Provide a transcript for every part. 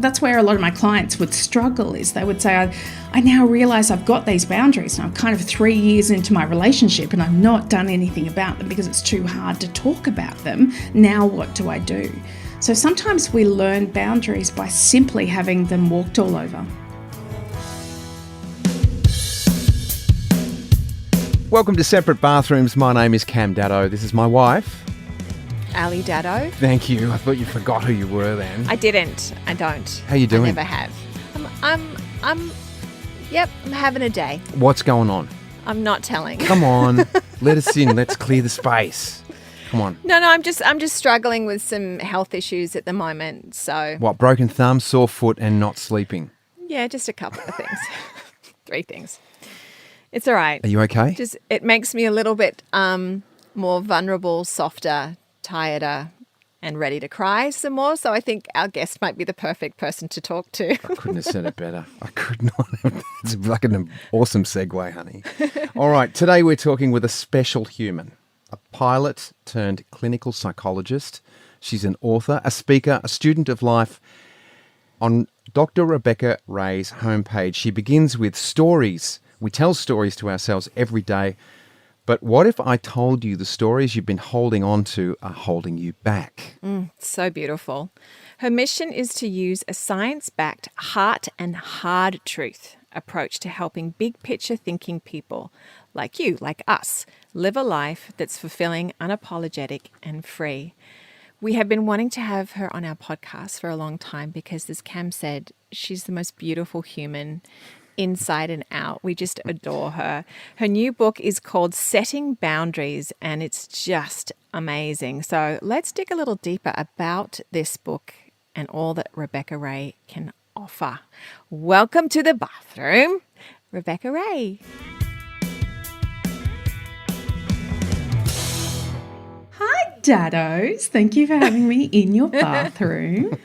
that's where a lot of my clients would struggle, is they would say, I now realise I've got these boundaries and I'm kind of 3 years into my relationship and I've not done anything about them because it's too hard to talk about them. Now what do I do? So sometimes we learn boundaries by simply having them walked all over. Welcome to Separate Bathrooms. My name is Daddo. This is my wife. Daddo. Thank you. I thought you forgot who you were then. I didn't. I don't. How you doing? I never have. I'm having a day. What's going on? I'm not telling. Come on. Let us in. Let's clear the space. Come on. No, I'm just struggling with some health issues at the moment. So What, broken thumb, sore foot and not sleeping? yeah, just a couple of things. 3 things. It's all right. Are you okay? Just it makes me a little bit more vulnerable, softer, tireder, and ready to cry some more. So I think our guest might be the perfect person to talk to. I couldn't have said it better. I could not. It's like an awesome segue, honey. All right. Today we're talking with a special human, a pilot turned clinical psychologist. She's an author, a speaker, a student of life. On Dr. Rebecca Ray's homepage, she begins with stories. We tell stories to ourselves every day. But what if I told you the stories you've been holding on to are holding you back? So beautiful. Her mission is to use a science-backed heart and hard truth approach to helping big picture thinking people like you, like us, live a life that's fulfilling, unapologetic and free. We have been wanting to have her on our podcast for a long time because, as Cam said, she's the most beautiful human inside and out. We just adore her. Her new book is called Setting Boundaries, and it's just amazing. So let's dig a little deeper about this book and all that Rebecca Ray can offer. Welcome to the bathroom, Rebecca Ray. Hi, Daddos. Thank you for having me in your bathroom.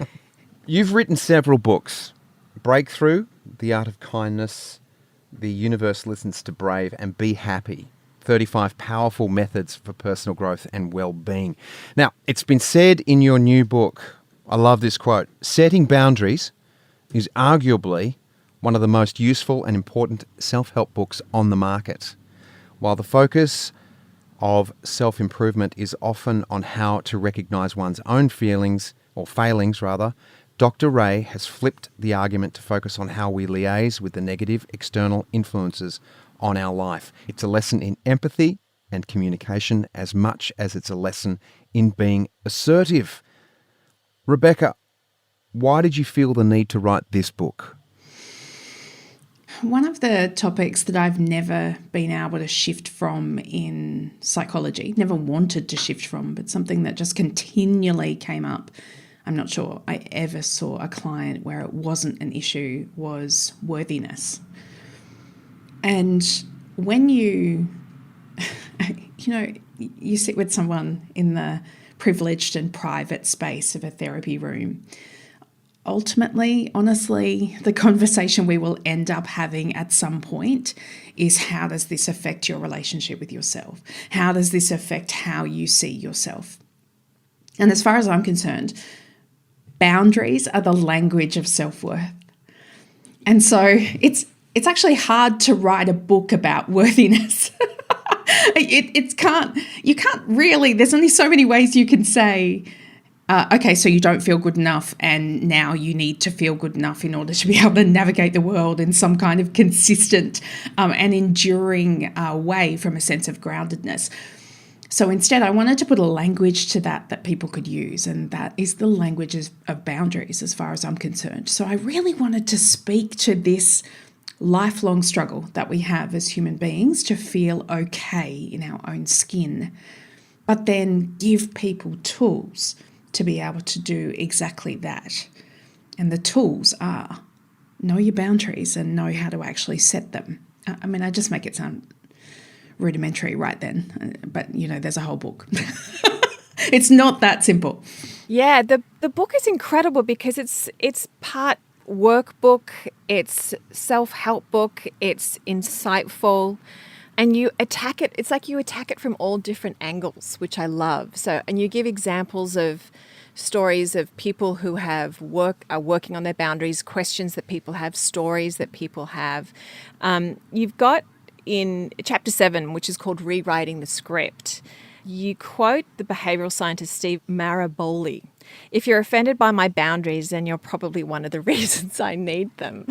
You've written several books. Breakthrough, The Art of Kindness, The Universe Listens to Brave, and Be Happy. 35 powerful methods for personal growth and well-being. Now, it's been said in your new book, I love this quote, setting boundaries is arguably one of the most useful and important self-help books on the market. While the focus of self-improvement is often on how to recognize one's own feelings, or failings rather, Dr. Ray has flipped the argument to focus on how we liaise with the negative external influences on our life. It's a lesson in empathy and communication as much as it's a lesson in being assertive. Rebecca, why did you feel the need to write this book? One of the topics that I've never been able to shift from in psychology, never wanted to shift from, but something that just continually came up, I'm not sure I ever saw a client where it wasn't an issue, was worthiness. And when you sit with someone in the privileged and private space of a therapy room, ultimately, honestly, the conversation we will end up having at some point is, how does this affect your relationship with yourself? How does this affect how you see yourself? And as far as I'm concerned, boundaries are the language of self-worth. And so it's actually hard to write a book about worthiness. You can't really, there's only so many ways you can say, okay, so you don't feel good enough and now you need to feel good enough in order to be able to navigate the world in some kind of consistent and enduring way from a sense of groundedness. So instead, I wanted to put a language to that people could use, and that is the language of boundaries as far as I'm concerned. So I really wanted to speak to this lifelong struggle that we have as human beings to feel okay in our own skin, but then give people tools to be able to do exactly that. And the tools are know your boundaries and know how to actually set them. I mean, I just make it sound rudimentary right then, but there's a whole book. It's not that simple. Yeah, the book is incredible because it's part workbook, it's self-help book, it's insightful, and you attack it. It's like you attack it from all different angles, which I love. So, and you give examples of stories of people who are working on their boundaries, questions that people have, stories that people have. You've got in chapter 7, which is called Rewriting the Script, you quote the behavioral scientist Steve Maraboli. If you're offended by my boundaries, then you're probably one of the reasons I need them.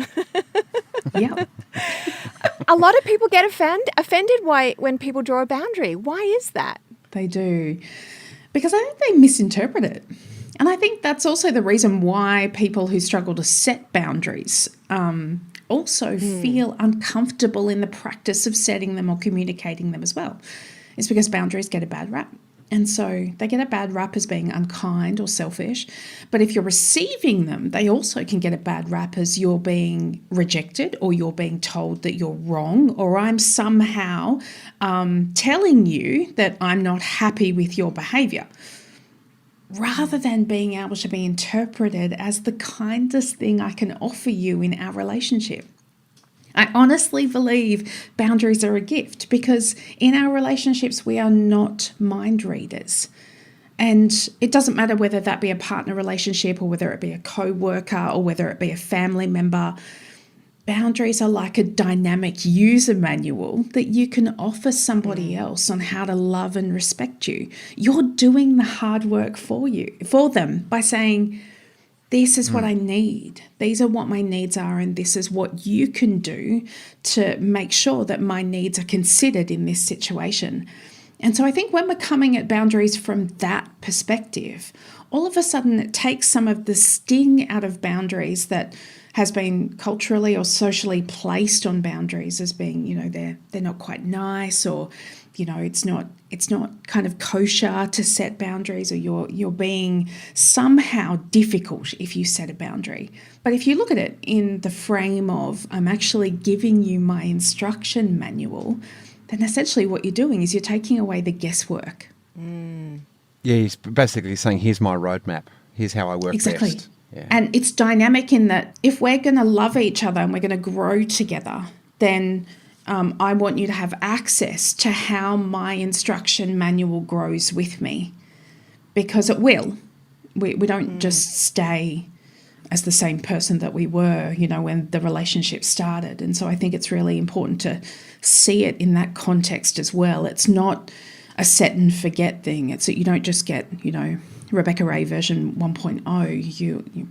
Yeah. A lot of people get offended when people draw a boundary. Why is that? They do. Because I think they misinterpret it. And I think that's also the reason why people who struggle to set boundaries also feel uncomfortable in the practice of setting them or communicating them as well. It's because boundaries get a bad rap. And so they get a bad rap as being unkind or selfish. But if you're receiving them, they also can get a bad rap as you're being rejected, or you're being told that you're wrong, or I'm somehow telling you that I'm not happy with your behaviour, rather than being able to be interpreted as the kindest thing I can offer you in our relationship. I honestly believe boundaries are a gift, because in our relationships, we are not mind readers. And it doesn't matter whether that be a partner relationship, or whether it be a co-worker, or whether it be a family member. Boundaries are like a dynamic user manual that you can offer somebody else on how to love and respect you. You're doing the hard work for them by saying, this is what I need. These are what my needs are, and this is what you can do to make sure that my needs are considered in this situation. And so I think when we're coming at boundaries from that perspective, all of a sudden it takes some of the sting out of boundaries that has been culturally or socially placed on boundaries as being, they're not quite nice, or it's not kind of kosher to set boundaries, or you're being somehow difficult if you set a boundary. But if you look at it in the frame of, I'm actually giving you my instruction manual, then essentially what you're doing is you're taking away the guesswork. Yeah, he's basically saying, here's my roadmap. Here's how I work Exactly. best. Yeah. And it's dynamic in that if we're going to love each other and we're going to grow together, then I want you to have access to how my instruction manual grows with me, because it will. We don't just stay as the same person that we were, when the relationship started. And so I think it's really important to see it in that context as well. It's not a set and forget thing. It's that you don't just get, Rebecca Ray version 1.0. You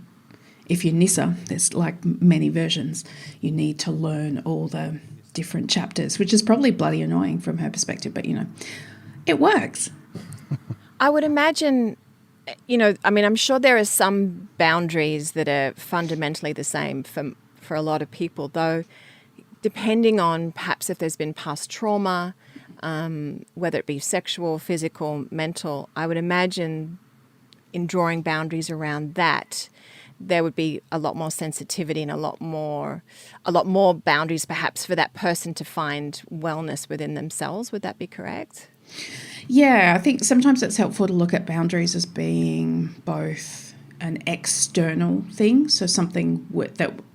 if you're Nissa, there's like many versions. You need to learn all the different chapters, which is probably bloody annoying from her perspective, but it works. I would imagine, I'm sure there are some boundaries that are fundamentally the same for a lot of people, though, depending on perhaps if there's been past trauma, whether it be sexual, physical, mental, I would imagine in drawing boundaries around that, there would be a lot more sensitivity and a lot more boundaries perhaps for that person to find wellness within themselves. Would that be correct? Yeah, I think sometimes it's helpful to look at boundaries as being both an external thing, so something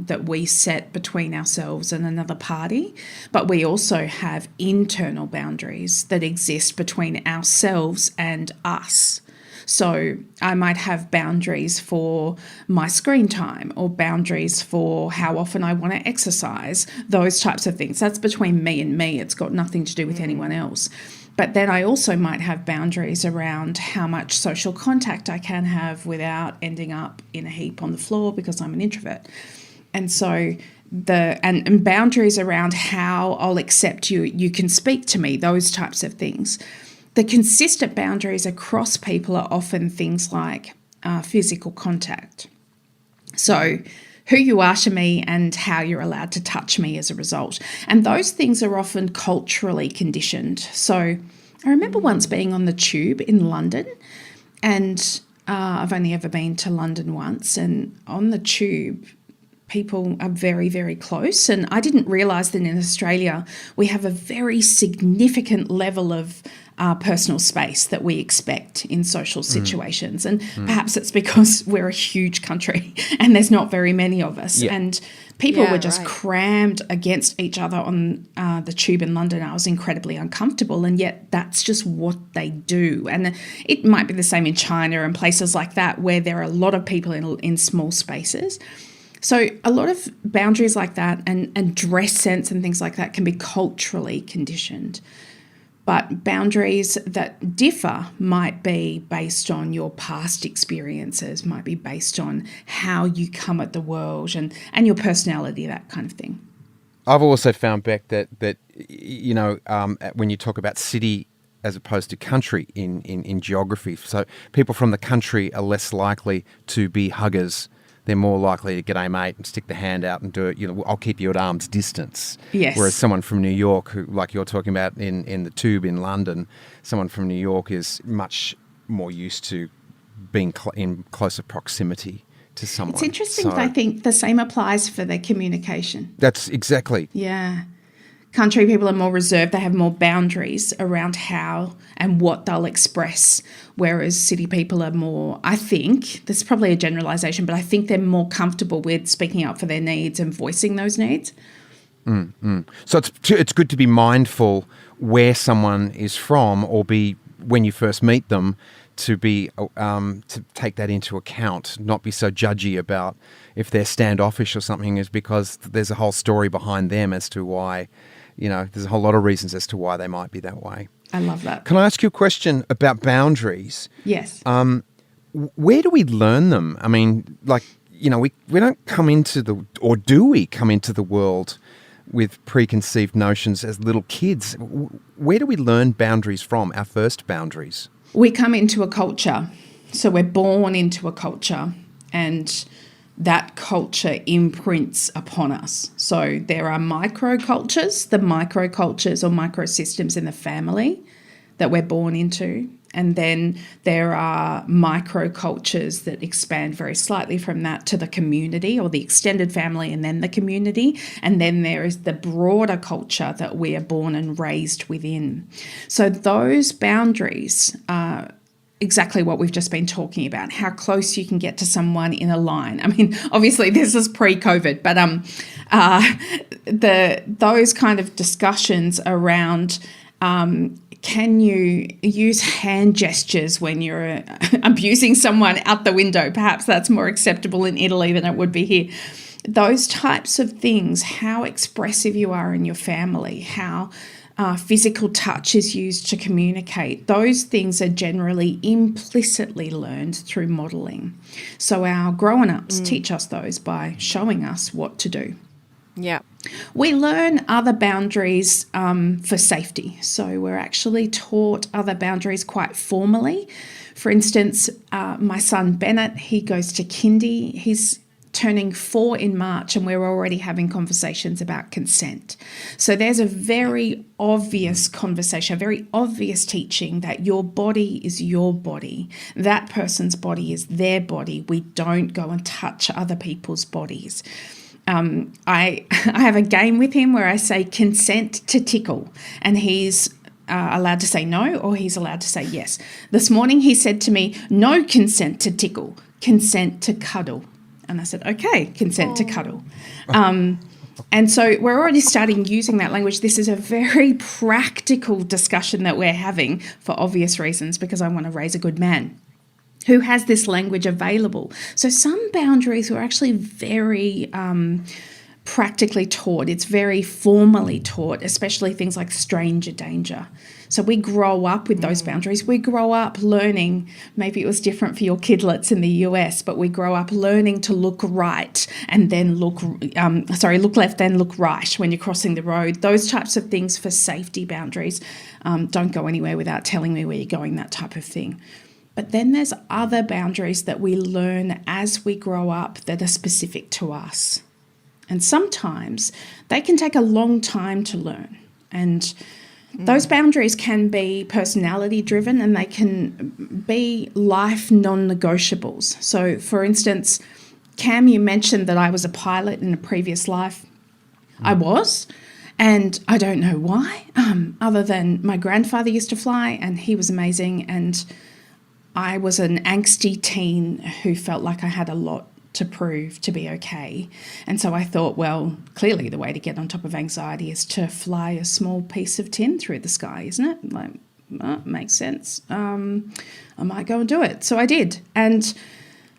that we set between ourselves and another party, but we also have internal boundaries that exist between ourselves and us. So I might have boundaries for my screen time, or boundaries for how often I want to exercise, those types of things. That's between me and me. It's got nothing to do with anyone else. But then I also might have boundaries around how much social contact I can have without ending up in a heap on the floor because I'm an introvert. And so and boundaries around how I'll accept you can speak to me, those types of things. The consistent boundaries across people are often things like physical contact. So who you are to me and how you're allowed to touch me as a result. And those things are often culturally conditioned. So I remember once being on the tube in London, and I've only ever been to London once, and on the tube, people are very, very close. And I didn't realise that in Australia we have a very significant level of personal space that we expect in social situations. And perhaps it's because we're a huge country and there's not very many of us. Yeah. And people were just right. crammed against each other on the tube in London. I was incredibly uncomfortable, and yet that's just what they do. And it might be the same in China and places like that where there are a lot of people in small spaces. So a lot of boundaries like that and dress sense and things like that can be culturally conditioned. But boundaries that differ might be based on your past experiences, might be based on how you come at the world and your personality, that kind of thing. I've also found, Beck, that when you talk about city as opposed to country in geography, so people from the country are less likely to be huggers. They're more likely to g'day mate and stick the hand out and do it. I'll keep you at arm's distance. Yes. Whereas someone from New York, who, like you're talking about in the tube in London, someone from New York is much more used to being in closer proximity to someone. It's interesting that I think the same applies for their communication. That's exactly. Yeah. Country people are more reserved. They have more boundaries around how and what they'll express, whereas city people are more, I think, this is probably a generalisation, but I think they're more comfortable with speaking up for their needs and voicing those needs. So it's good to be mindful where someone is from, or be, when you first meet them, to be to take that into account, not be so judgy about if they're standoffish or something, is because there's a whole story behind them as to why, there's a whole lot of reasons as to why they might be that way. I love that. Can I ask you a question about boundaries? Yes. Where do we learn them? I mean, we don't come into or do we come into the world with preconceived notions as little kids? Where do we learn boundaries from, our first boundaries? We come into a culture. So we're born into a culture, and that culture imprints upon us. So there are microcultures, the microcultures or microsystems in the family that we're born into. And then there are microcultures that expand very slightly from that to the community or the extended family and then the community. And then there is the broader culture that we are born and raised within. So those boundaries are exactly what we've just been talking about, how close you can get to someone in a line. I mean, obviously this is pre-COVID, but those kind of discussions around can you use hand gestures when you're abusing someone out the window? Perhaps that's more acceptable in Italy than it would be here. Those types of things, how expressive you are in your family, how physical touch is used to communicate, those things are generally implicitly learned through modelling. So our grown-ups teach us those by showing us what to do. Yeah. We learn other boundaries for safety. So we're actually taught other boundaries quite formally. For instance, my son Bennett, he goes to kindy. He's turning 4 in March, and we're already having conversations about consent. So there's a very obvious conversation, a very obvious teaching that your body is your body. That person's body is their body. We don't go and touch other people's bodies. I have a game with him where I say consent to tickle, and he's allowed to say no, or he's allowed to say yes. This morning he said to me, no consent to tickle, consent to cuddle. And I said, okay, consent to cuddle. And so we're already starting using that language. This is a very practical discussion that we're having for obvious reasons, because I want to raise a good man who has this language available. So some boundaries were actually very practically taught. It's very formally taught, especially things like stranger danger. So we grow up with those boundaries. We grow up learning, maybe it was different for your kidlets in the US, but we grow up learning to look right and then look left, then look right when you're crossing the road. Those types of things for safety boundaries. Don't go anywhere without telling me where you're going, that type of thing. But then there's other boundaries that we learn as we grow up that are specific to us. And sometimes they can take a long time to learn. And those boundaries can be personality driven, and they can be life non-negotiables. So, for instance, Cam, you mentioned that I was a pilot in a previous life. I was, and I don't know why, other than my grandfather used to fly and he was amazing, and I was an angsty teen who felt like I had a lot to prove to be okay. And so I thought, well, clearly the way to get on top of anxiety is to fly a small piece of tin through the sky, isn't it? Like, well, makes sense. I might go and do it. So I did. And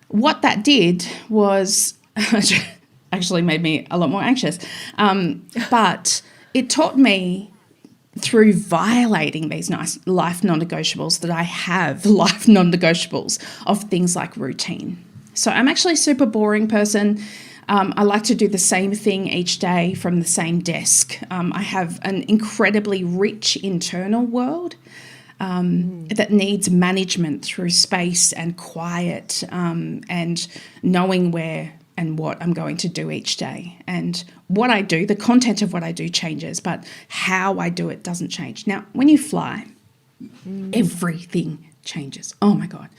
what that did was actually made me a lot more anxious. But it taught me through violating these nice life non-negotiables that I have life non-negotiables of things like routine. So I'm actually a super boring person. I like to do the same thing each day from the same desk. I have an incredibly rich internal world that needs management through space and quiet and knowing where and what I'm going to do each day. And what I do, the content of what I do changes, but how I do it doesn't change. Now, when you fly, everything changes. Oh my God.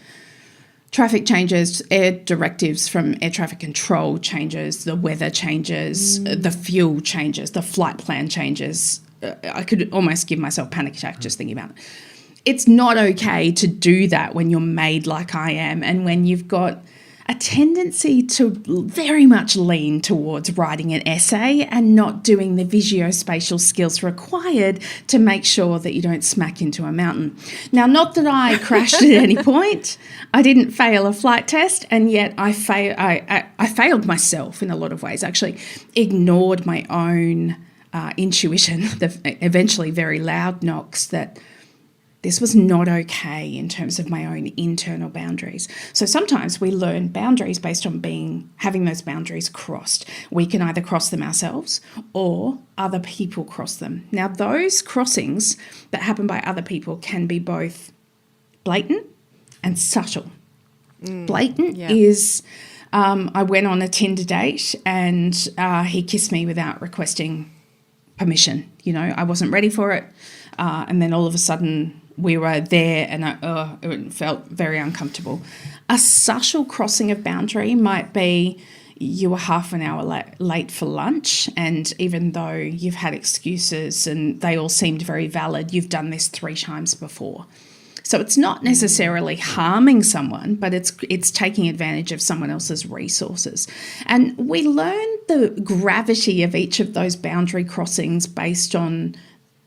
Traffic changes, air directives from air traffic control changes, the weather changes, the fuel changes, the flight plan changes. I could almost give myself a panic attack just thinking about it. It's not okay to do that when you're made like I am and when you've got a tendency to very much lean towards writing an essay and not doing the visuospatial skills required to make sure that you don't smack into a mountain. Now, not that I crashed at any point. I didn't fail a flight test, and yet I failed myself in a lot of ways. Actually, ignored my own intuition, the eventually very loud knocks that this was not okay in terms of my own internal boundaries. So sometimes we learn boundaries based on having those boundaries crossed. We can either cross them ourselves or other people cross them. Now, those crossings that happen by other people can be both blatant and subtle. Blatant is I went on a Tinder date and he kissed me without requesting permission. You know, I wasn't ready for it. And then all of a sudden we were there and it felt very uncomfortable. A subtle crossing of boundary might be you were half an hour late for lunch, and even though you've had excuses and they all seemed very valid, you've done this 3 times before. So it's not necessarily harming someone, but it's taking advantage of someone else's resources. And we learn the gravity of each of those boundary crossings based on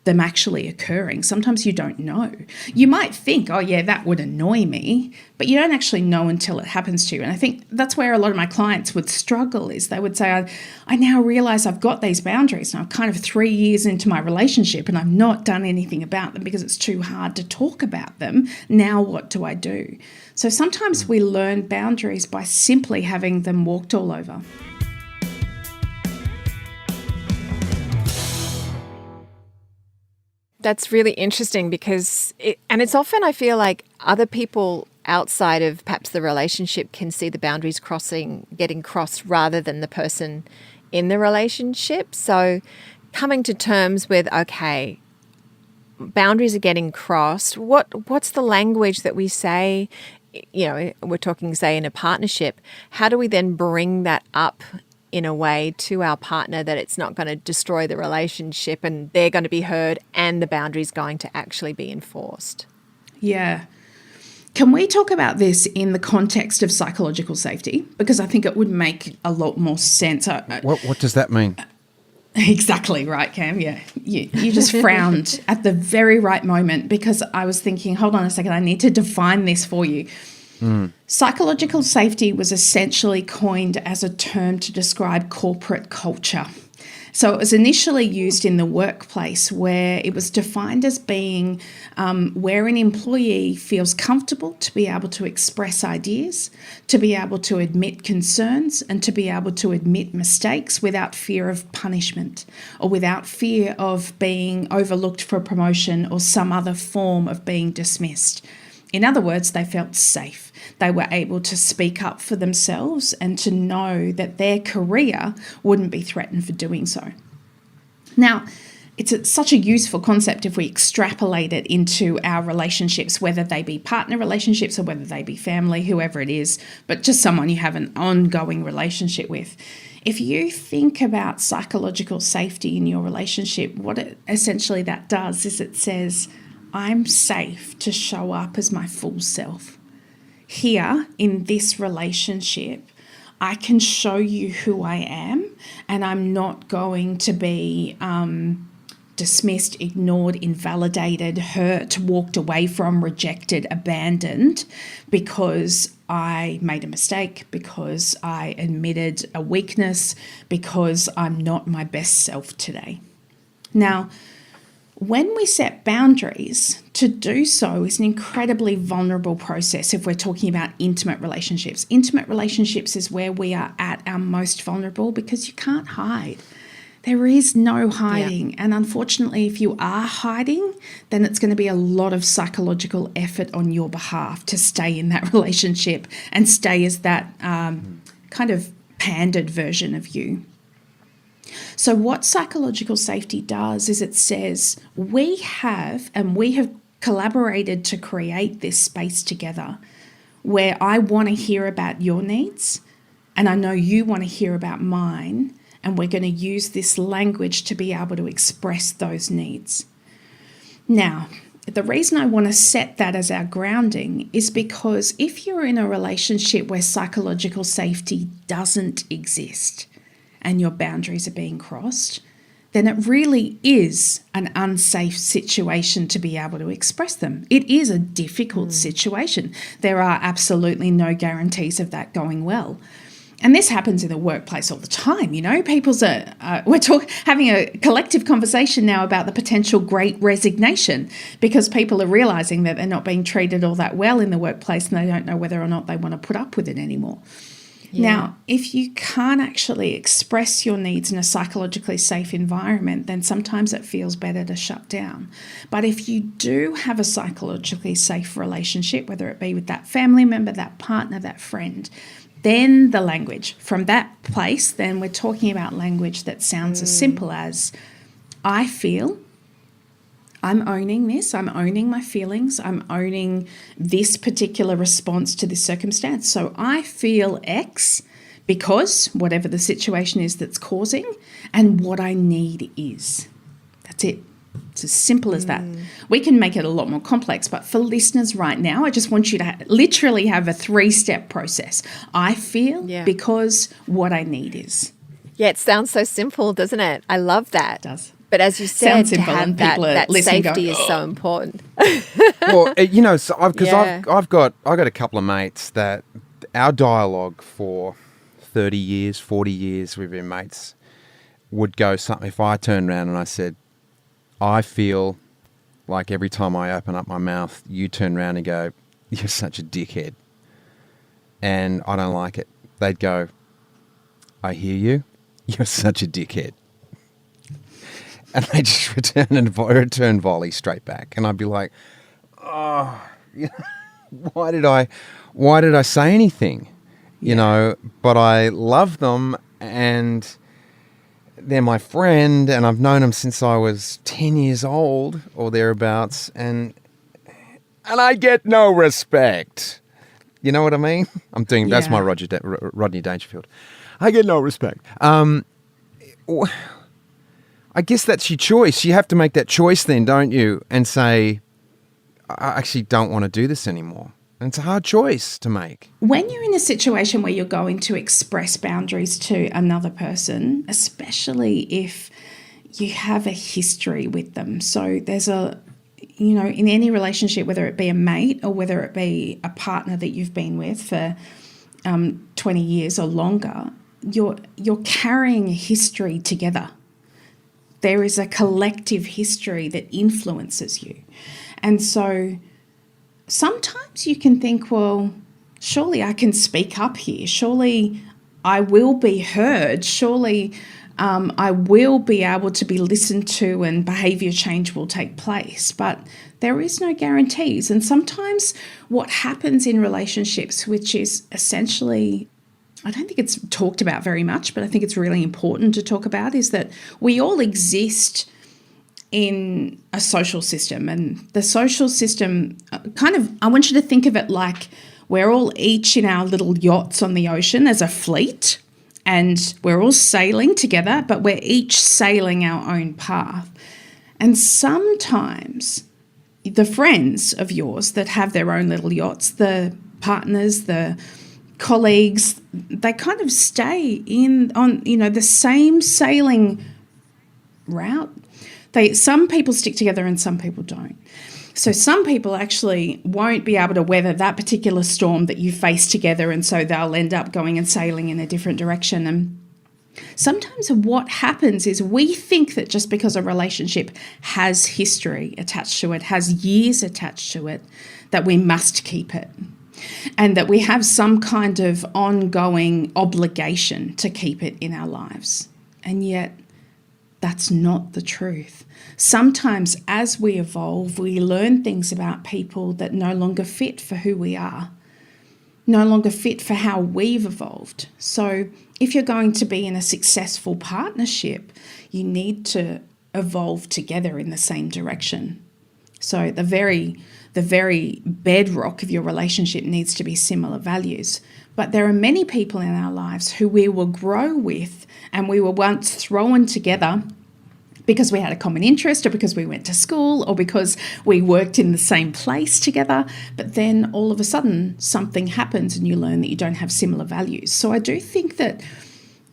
them actually occurring. Sometimes you don't know. You might think, oh yeah, that would annoy me, but you don't actually know until it happens to you. And I think that's where a lot of my clients would struggle, is they would say, I now realize I've got these boundaries and I'm kind of 3 years into my relationship and I've not done anything about them because it's too hard to talk about them. Now what do I do? So sometimes we learn boundaries by simply having them walked all over. That's really interesting because it's often, I feel like, other people outside of perhaps the relationship can see the boundaries getting crossed rather than the person in the relationship. So coming to terms with, okay, boundaries are getting crossed. What's the language that we say, you know, we're talking, say, in a partnership, how do we then bring that up in a way to our partner that it's not going to destroy the relationship and they're going to be heard and the boundary's going to actually be enforced? Yeah. Can we talk about this in the context of psychological safety? Because I think it would make a lot more sense. What does that mean? Exactly right, Cam. Yeah. You just frowned at the very right moment because I was thinking, hold on a second, I need to define this for you. Psychological safety was essentially coined as a term to describe corporate culture. So it was initially used in the workplace, where it was defined as being where an employee feels comfortable to be able to express ideas, to be able to admit concerns, and to be able to admit mistakes without fear of punishment or without fear of being overlooked for promotion or some other form of being dismissed. In other words, they felt safe. They were able to speak up for themselves and to know that their career wouldn't be threatened for doing so. Now, such a useful concept if we extrapolate it into our relationships, whether they be partner relationships or whether they be family, whoever it is, but just someone you have an ongoing relationship with. If you think about psychological safety in your relationship, essentially that does is it says, I'm safe to show up as my full self. Here in this relationship, I can show you who I am, and I'm not going to be dismissed, ignored, invalidated, hurt, walked away from, rejected, abandoned because I made a mistake, because I admitted a weakness, because I'm not my best self today. Now, when we set boundaries, to do so is an incredibly vulnerable process if we're talking about intimate relationships. Intimate relationships is where we are at our most vulnerable because you can't hide. There is no hiding. Yeah. And unfortunately, if you are hiding, then it's going to be a lot of psychological effort on your behalf to stay in that relationship and stay as that kind of pandered version of you. So what psychological safety does is it says we have collaborated to create this space together where I want to hear about your needs and I know you want to hear about mine, and we're going to use this language to be able to express those needs. Now, the reason I want to set that as our grounding is because if you're in a relationship where psychological safety doesn't exist and your boundaries are being crossed, then it really is an unsafe situation to be able to express them. It is a difficult situation. There are absolutely no guarantees of that going well. And this happens in the workplace all the time, you know. We're having a collective conversation now about the potential great resignation because people are realising that they're not being treated all that well in the workplace and they don't know whether or not they want to put up with it anymore. Yeah. Now, if you can't actually express your needs in a psychologically safe environment, then sometimes it feels better to shut down. But if you do have a psychologically safe relationship, whether it be with that family member, that partner, that friend, then the language. From that place, then we're talking about language that sounds as simple as, I feel, I'm owning this, I'm owning my feelings, I'm owning this particular response to this circumstance. So I feel X because whatever the situation is that's causing, and what I need is. That's it. It's as simple as that. We can make it a lot more complex, but for listeners right now, I just want you to literally have a 3-step process. I feel because what I need is. Yeah, it sounds so simple, doesn't it? I love that. It does. But as you said, to have that safety is so important. Well, you know, because I've got a couple of mates that our dialogue for 30 years, 40 years we've been mates would go something. If I turned around and I said, I feel like every time I open up my mouth, you turn around and go, you're such a dickhead. And I don't like it. They'd go, I hear you. You're such a dickhead. And they just return volley straight back. And I'd be like, oh, why did I say anything? You know, but I love them and they're my friend and I've known them since I was 10 years old or thereabouts, and I get no respect. You know what I mean? That's my Rodney Dangerfield. I get no respect. I guess that's your choice. You have to make that choice then, don't you? And say, I actually don't want to do this anymore. And it's a hard choice to make. When you're in a situation where you're going to express boundaries to another person, especially if you have a history with them. So there's in any relationship, whether it be a mate or whether it be a partner that you've been with for 20 years or longer, you're carrying a history together. There is a collective history that influences you. And so sometimes you can think, well, surely I can speak up here. Surely I will be heard. Surely I will be able to be listened to and behaviour change will take place. But there is no guarantees. And sometimes what happens in relationships, which is essentially, I don't think it's talked about very much, but I think it's really important to talk about, is that we all exist in a social system. And the social system, I want you to think of it like we're all each in our little yachts on the ocean as a fleet, and we're all sailing together, but we're each sailing our own path. And sometimes the friends of yours that have their own little yachts, the partners, the colleagues, they kind of stay on the same sailing route. Some people stick together and some people don't. So some people actually won't be able to weather that particular storm that you face together, and so they'll end up going and sailing in a different direction. And sometimes what happens is we think that just because a relationship has history attached to it, has years attached to it, that we must keep it, and that we have some kind of ongoing obligation to keep it in our lives. And yet that's not the truth. Sometimes as we evolve, we learn things about people that no longer fit for who we are, no longer fit for how we've evolved. So if you're going to be in a successful partnership, you need to evolve together in the same direction. So the very bedrock of your relationship needs to be similar values. But there are many people in our lives who we will grow with, and we were once thrown together because we had a common interest, or because we went to school, or because we worked in the same place together. But then all of a sudden something happens and you learn that you don't have similar values. So I do think that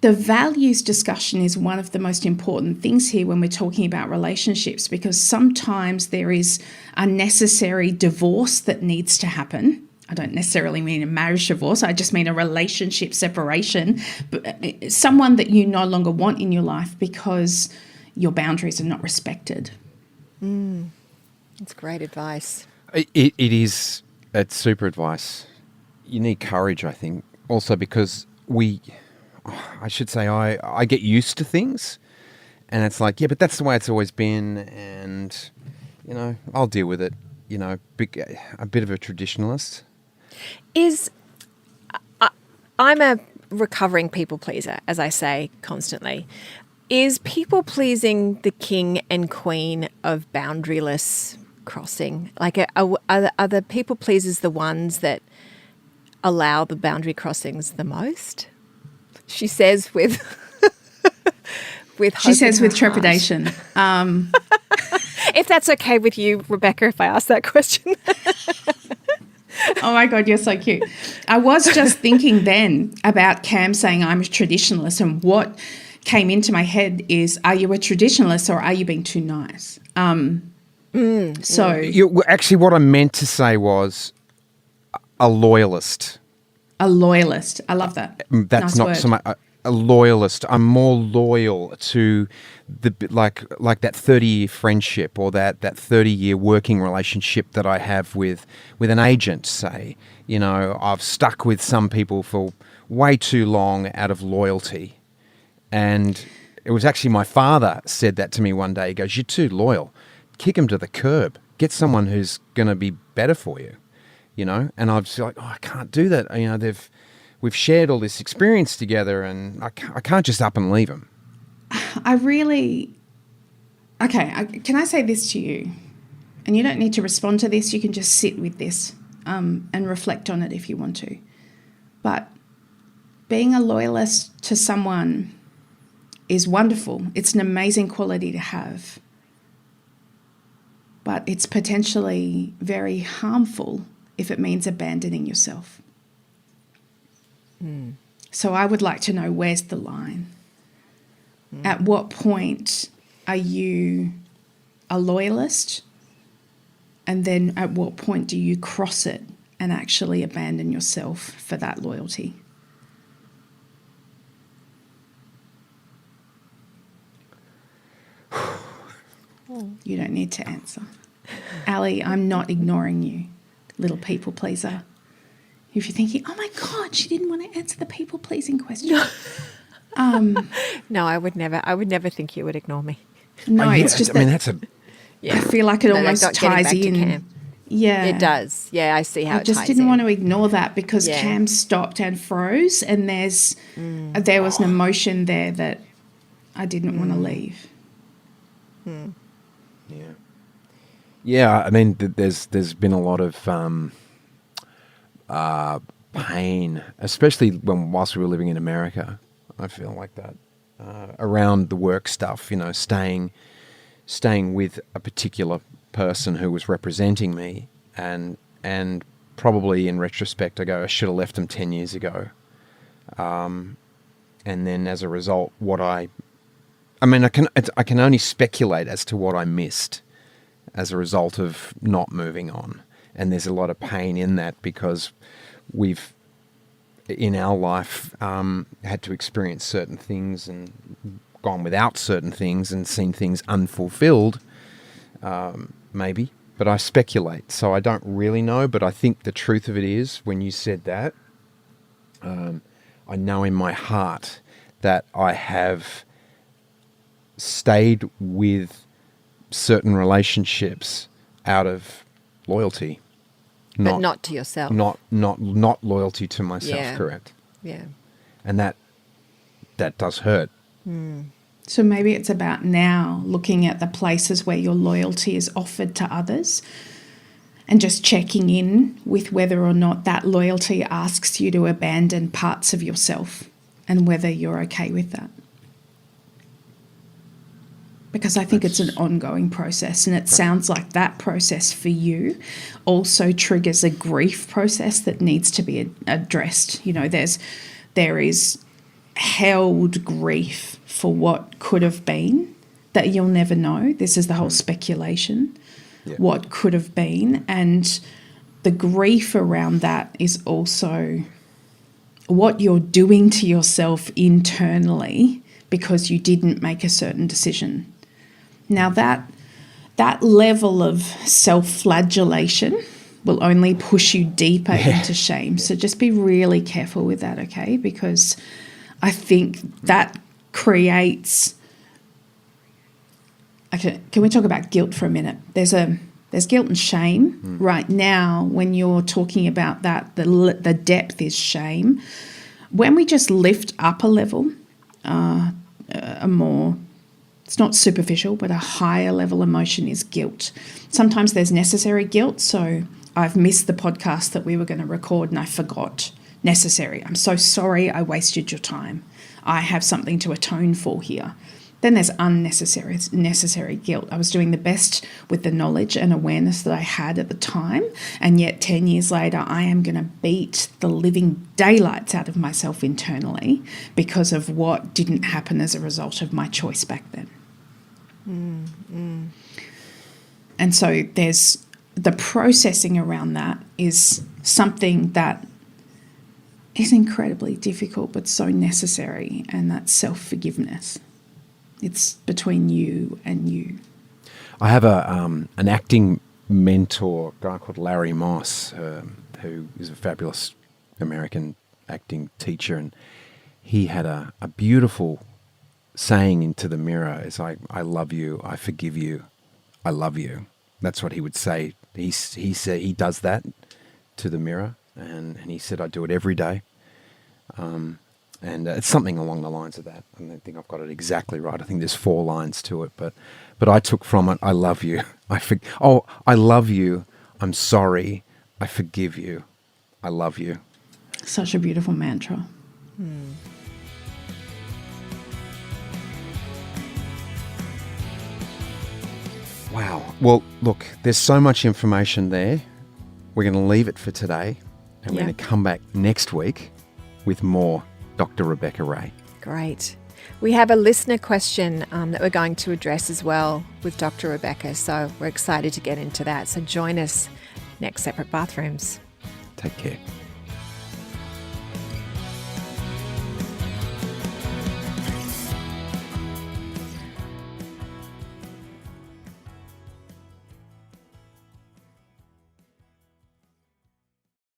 the values discussion is one of the most important things here when we're talking about relationships, because sometimes there is a necessary divorce that needs to happen. I don't necessarily mean a marriage divorce. I just mean a relationship separation. But someone that you no longer want in your life because your boundaries are not respected. That's great advice. It is. It's super advice. You need courage, I think. Also because I get used to things, and it's like, yeah, but that's the way it's always been, and, I'll deal with it. A bit of a traditionalist. I'm a recovering people pleaser, as I say constantly. Is people pleasing the king and queen of boundaryless crossing? Like, are the people pleasers the ones that allow the boundary crossings the most? She says with She says with trepidation. If that's okay with you, Rebecca, if I ask that question. Oh my God, you're so cute. I was just thinking then about Cam saying I'm a traditionalist, and what came into my head is, are you a traditionalist or are you being too nice? Actually, what I meant to say was a loyalist. A loyalist. I love that. That's nice not word. so much a loyalist. I'm more loyal to the like that 30-year friendship, or that 30-year working relationship that I have with an agent, say. I've stuck with some people for way too long out of loyalty. And it was actually my father said that to me one day. He goes, "You're too loyal. Kick him to the curb. Get someone who's going to be better for you." And I was like, "Oh, I can't do that. We've shared all this experience together, and I can't just up and leave him." Can I say this to you? And you don't need to respond to this. You can just sit with this and reflect on it if you want to. But being a loyalist to someone is wonderful. It's an amazing quality to have. But it's potentially very harmful if it means abandoning yourself. So I would like to know, where's the line? At what point are you a loyalist? And then at what point do you cross it and actually abandon yourself for that loyalty? You don't need to answer. Ali, I'm not ignoring you, little people pleaser. If you're thinking, oh my God, she didn't want to answer the people pleasing question. No, I would never think you would ignore me. No, it's just that's a... I feel like it almost ties in. Cam. Yeah. It does. Yeah, I see how it ties in. I just didn't want to ignore that because Cam stopped and froze, and there was an emotion there that I didn't want to leave. Yeah. Yeah, I mean, there's been a lot of pain, especially whilst we were living in America. I feel like that around the work stuff, staying with a particular person who was representing me, and probably in retrospect, I go, I should have left them 10 years ago. And then as a result, I can only speculate as to what I missed as a result of not moving on. And there's a lot of pain in that because we've, in our life, had to experience certain things and gone without certain things and seen things unfulfilled, maybe. But I speculate, so I don't really know. But I think the truth of it is, when you said that, I know in my heart that I have stayed with certain relationships out of loyalty, But not to yourself. not loyalty to myself. Yeah. Correct. Yeah. And that does hurt. So maybe it's about now looking at the places where your loyalty is offered to others and just checking in with whether or not that loyalty asks you to abandon parts of yourself and whether you're okay with that. Because I think it's an ongoing process, and it sounds like that process for you also triggers a grief process that needs to be addressed. There is held grief for what could have been that you'll never know. This is the whole speculation, what could have been. And the grief around that is also what you're doing to yourself internally because you didn't make a certain decision. Now that level of self-flagellation will only push you deeper into shame. So just be really careful with that, okay? Because I think that creates... Okay, can we talk about guilt for a minute? There's guilt and shame. Right now, when you're talking about that, the depth is shame. When we just lift up a level, a more... It's not superficial, but a higher level emotion is guilt. Sometimes there's necessary guilt. So I've missed the podcast that we were going to record and I forgot. Necessary. I'm so sorry I wasted your time. I have something to atone for here. Then there's necessary guilt. I was doing the best with the knowledge and awareness that I had at the time, and yet 10 years later I am going to beat the living daylights out of myself internally because of what didn't happen as a result of my choice back then. And so there's the processing around that is something that is incredibly difficult but so necessary, and that's self-forgiveness. It's between you and you. I have an acting mentor, a guy called Larry Moss, who is a fabulous American acting teacher, and he had a beautiful saying into the mirror. It's like, I love you, I forgive you, I love you. That's what he would say. He said he does that to the mirror, and he said, I do it every day. And it's something along the lines of that. I don't think I've got it exactly right. I think there's 4 lines to it, but I took from it, I love you. I love you. I'm sorry. I forgive you. I love you. Such a beautiful mantra. Wow. Well, look, there's so much information there. We're going to leave it for today, and we're going to come back next week with more Dr. Rebecca Ray. Great. We have a listener question that we're going to address as well with Dr. Rebecca, so we're excited to get into that. So join us next Separate Bathrooms. Take care.